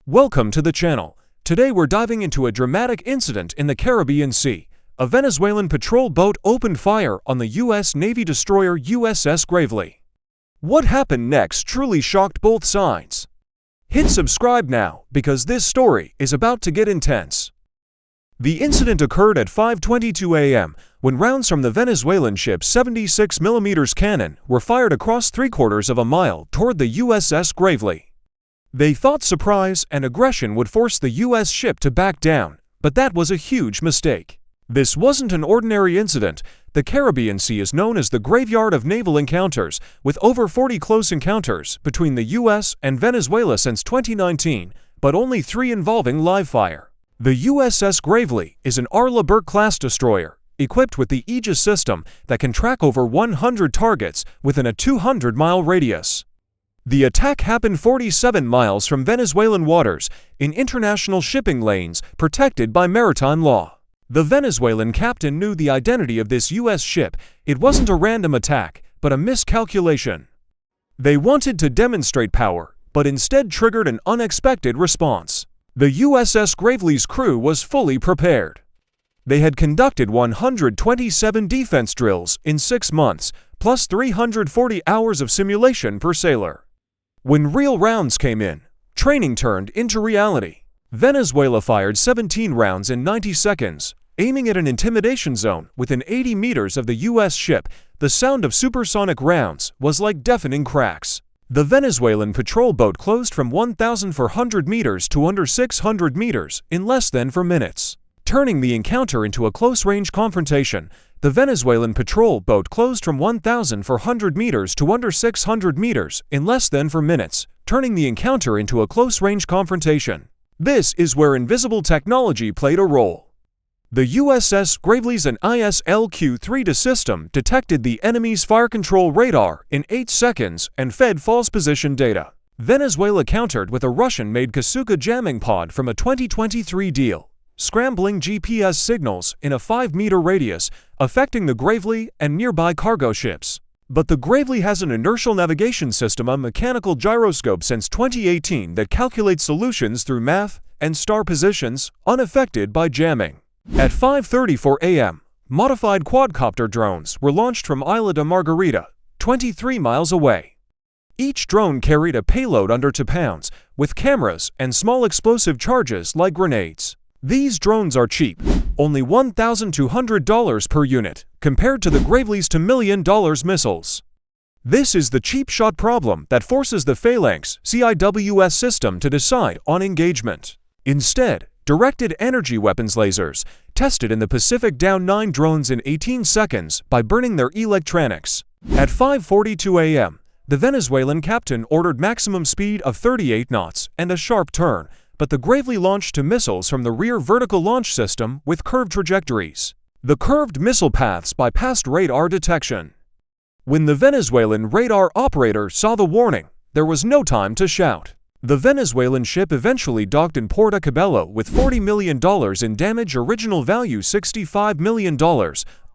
Welcome to the channel. Today we're diving into a dramatic incident in the Caribbean Sea. A Venezuelan patrol boat opened fire on the U.S. Navy destroyer USS Gravely. What happened next truly shocked both sides. Hit subscribe now, because this story is about to get intense. The incident occurred at 5:22 a.m. when rounds from the Venezuelan ship's 76mm cannon were fired across 3/4 of a mile toward the USS Gravely. They thought surprise and aggression would force the U.S. ship to back down, but that was a huge mistake. This wasn't an ordinary incident. The Caribbean Sea is known as the graveyard of naval encounters, with over 40 close encounters between the U.S. and Venezuela since 2019, but only 3 involving live fire. The USS Gravely is an Arleigh Burke-class destroyer, equipped with the Aegis system that can track over 100 targets within a 200-mile radius. The attack happened 47 miles from Venezuelan waters, in international shipping lanes protected by maritime law. The Venezuelan captain knew the identity of this U.S. ship. It wasn't a random attack, but a miscalculation. They wanted to demonstrate power, but instead triggered an unexpected response. The USS Gravely's crew was fully prepared. They had conducted 127 defense drills in 6 months, plus 340 hours of simulation per sailor. When real rounds came in, training turned into reality. Venezuela fired 17 rounds in 90 seconds, aiming at an intimidation zone within 80 meters of the U.S. ship. The sound of supersonic rounds was like deafening cracks. The Venezuelan patrol boat closed from 1,400 meters to under 600 meters in less than 4 minutes, turning the encounter into a close-range confrontation. The Venezuelan patrol boat closed from 1,400 meters to under 600 meters in less than 4 minutes, turning the encounter into a close-range confrontation. This is where invisible technology played a role. The USS Gravely's an ISLQ-3 system detected the enemy's fire control radar in 8 seconds and fed false position data. Venezuela countered with a Russian-made Kasuga jamming pod from a 2023 deal, scrambling GPS signals in a 5-meter radius, affecting the Gravely and nearby cargo ships. But the Gravely has an inertial navigation system, a mechanical gyroscope since 2018 that calculates solutions through math and star positions, unaffected by jamming. At 5:34 a.m., modified quadcopter drones were launched from Isla de Margarita, 23 miles away. Each drone carried a payload under 2 pounds, with cameras and small explosive charges like grenades. These drones are cheap, only $1,200 per unit, compared to the Gravely's $2 million missiles. This is the cheap shot problem that forces the Phalanx CIWS system to decide on engagement. Instead, directed energy weapons lasers tested in the Pacific down 9 drones in 18 seconds by burning their electronics. At 5:42 a.m., the Venezuelan captain ordered maximum speed of 38 knots and a sharp turn, but the Gravely launched 2 missiles from the rear vertical launch system with curved trajectories. The curved missile paths bypassed radar detection. When the Venezuelan radar operator saw the warning, there was no time to shout. The Venezuelan ship eventually docked in Puerto Cabello with $40 million in damage, original value $65 million,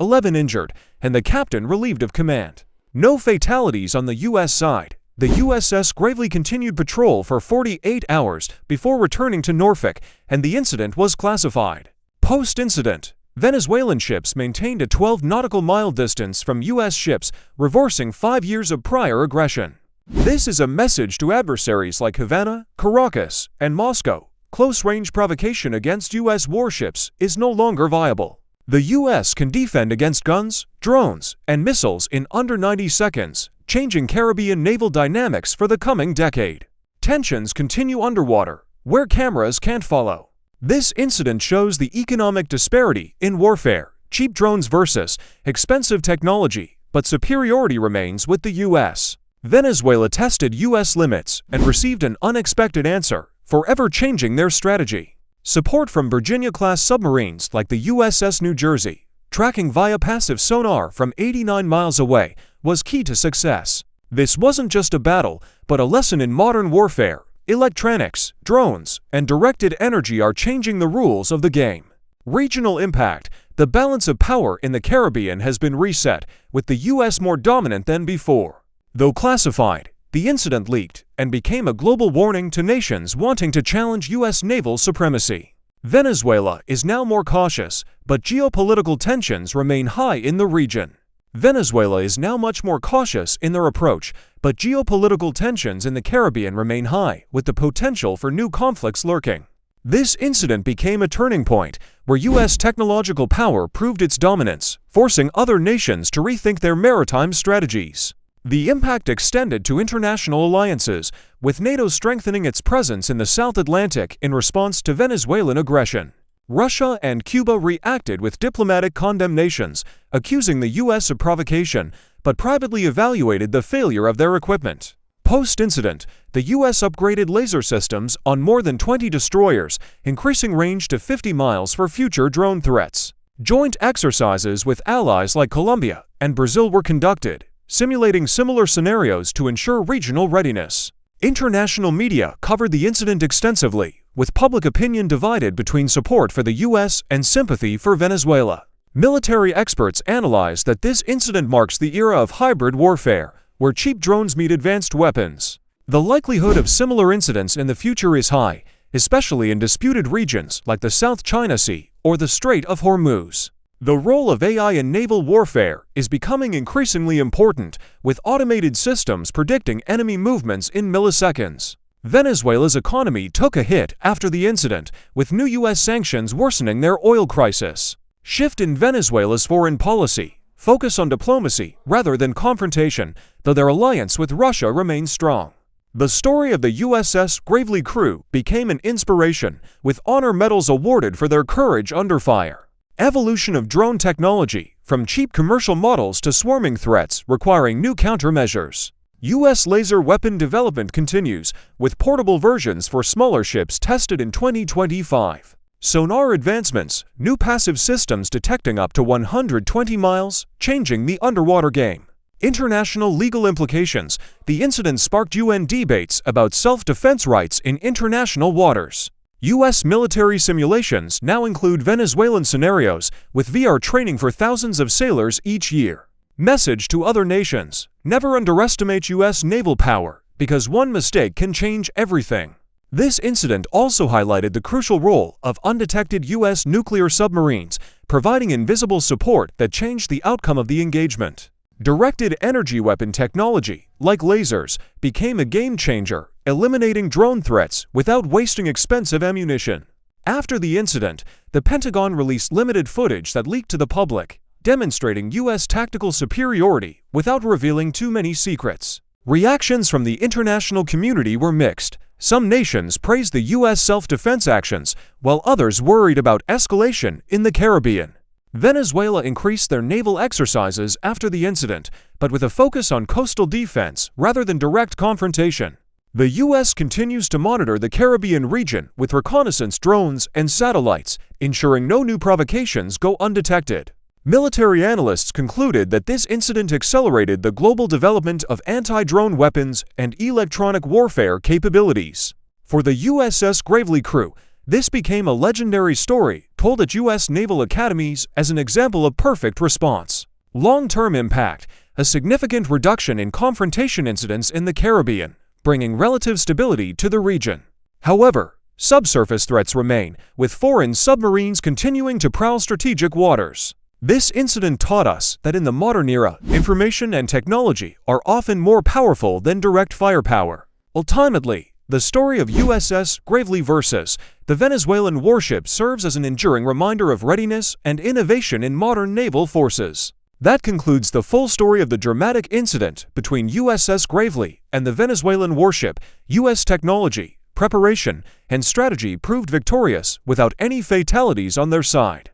11 injured, and the captain relieved of command. No fatalities on the U.S. side. The USS Gravely continued patrol for 48 hours before returning to Norfolk, and the incident was classified. Post-incident, Venezuelan ships maintained a 12 nautical mile distance from U.S. ships, reversing 5 years of prior aggression. This is a message to adversaries like Havana, Caracas, and Moscow. Close-range provocation against U.S. warships is no longer viable. The U.S. can defend against guns, drones, and missiles in under 90 seconds, changing Caribbean naval dynamics for the coming decade. Tensions continue underwater, where cameras can't follow. This incident shows the economic disparity in warfare: cheap drones versus expensive technology, but superiority remains with the U.S. Venezuela tested U.S. limits and received an unexpected answer, forever changing their strategy. Support from Virginia-class submarines like the USS New Jersey, tracking via passive sonar from 89 miles away, was key to success. This wasn't just a battle, but a lesson in modern warfare. Electronics, drones, and directed energy are changing the rules of the game. Regional impact: the balance of power in the Caribbean has been reset, with the U.S. more dominant than before. Though classified, The incident leaked and became a global warning to nations wanting to challenge U.S. naval supremacy. Venezuela is now more cautious, but geopolitical tensions remain high in the region. Venezuela is now much more cautious in their approach, but geopolitical tensions in the Caribbean remain high, with the potential for new conflicts lurking. This incident became a turning point, where U.S. technological power proved its dominance, forcing other nations to rethink their maritime strategies. The impact extended to international alliances, with NATO strengthening its presence in the South Atlantic in response to Venezuelan aggression. Russia and Cuba reacted with diplomatic condemnations, accusing the U.S. of provocation, but privately evaluated the failure of their equipment. Post-incident, the U.S. upgraded laser systems on more than 20 destroyers, increasing range to 50 miles for future drone threats. Joint exercises with allies like Colombia and Brazil were conducted, simulating similar scenarios to ensure regional readiness. International media covered the incident extensively, with public opinion divided between support for the U.S. and sympathy for Venezuela. Military experts analyze that this incident marks the era of hybrid warfare, where cheap drones meet advanced weapons. The likelihood of similar incidents in the future is high, especially in disputed regions like the South China Sea or the Strait of Hormuz. The role of AI in naval warfare is becoming increasingly important, with automated systems predicting enemy movements in milliseconds. Venezuela's economy took a hit after the incident, with new U.S. sanctions worsening their oil crisis. Shift in Venezuela's foreign policy. Focus on diplomacy rather than confrontation, though their alliance with Russia remains strong. The story of the USS Gravely crew became an inspiration, with honor medals awarded for their courage under fire. Evolution of drone technology, from cheap commercial models to swarming threats requiring new countermeasures. U.S. laser weapon development continues, with portable versions for smaller ships tested in 2025. Sonar advancements, new passive systems detecting up to 120 miles, changing the underwater game. International legal implications. The incident sparked UN debates about self-defense rights in international waters. U.S. military simulations now include Venezuelan scenarios, with VR training for thousands of sailors each year. Message to other nations: never underestimate U.S. naval power, because one mistake can change everything. This incident also highlighted the crucial role of undetected U.S. nuclear submarines, providing invisible support that changed the outcome of the engagement. Directed energy weapon technology, like lasers, became a game-changer, eliminating drone threats without wasting expensive ammunition. After the incident, the Pentagon released limited footage that leaked to the public, demonstrating U.S. tactical superiority without revealing too many secrets. Reactions from the international community were mixed. Some nations praised the U.S. self-defense actions, while others worried about escalation in the Caribbean. Venezuela increased their naval exercises after the incident, but with a focus on coastal defense rather than direct confrontation. The U.S. continues to monitor the Caribbean region with reconnaissance drones and satellites, ensuring no new provocations go undetected. Military analysts concluded that this incident accelerated the global development of anti-drone weapons and electronic warfare capabilities. For the USS Gravely crew, this became a legendary story told at U.S. naval academies as an example of perfect response. Long-term impact: a significant reduction in confrontation incidents in the Caribbean, bringing relative stability to the region. However, subsurface threats remain, with foreign submarines continuing to prowl strategic waters. This incident taught us that in the modern era, information and technology are often more powerful than direct firepower. Ultimately, the story of USS Gravely versus the Venezuelan warship serves as an enduring reminder of readiness and innovation in modern naval forces. That concludes the full story of the dramatic incident between USS Gravely and the Venezuelan warship. U.S. technology, preparation, and strategy proved victorious without any fatalities on their side.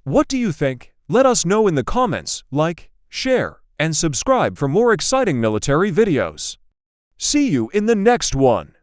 What do you think? Let us know in the comments. Like, share, and subscribe for more exciting military videos. See you in the next one.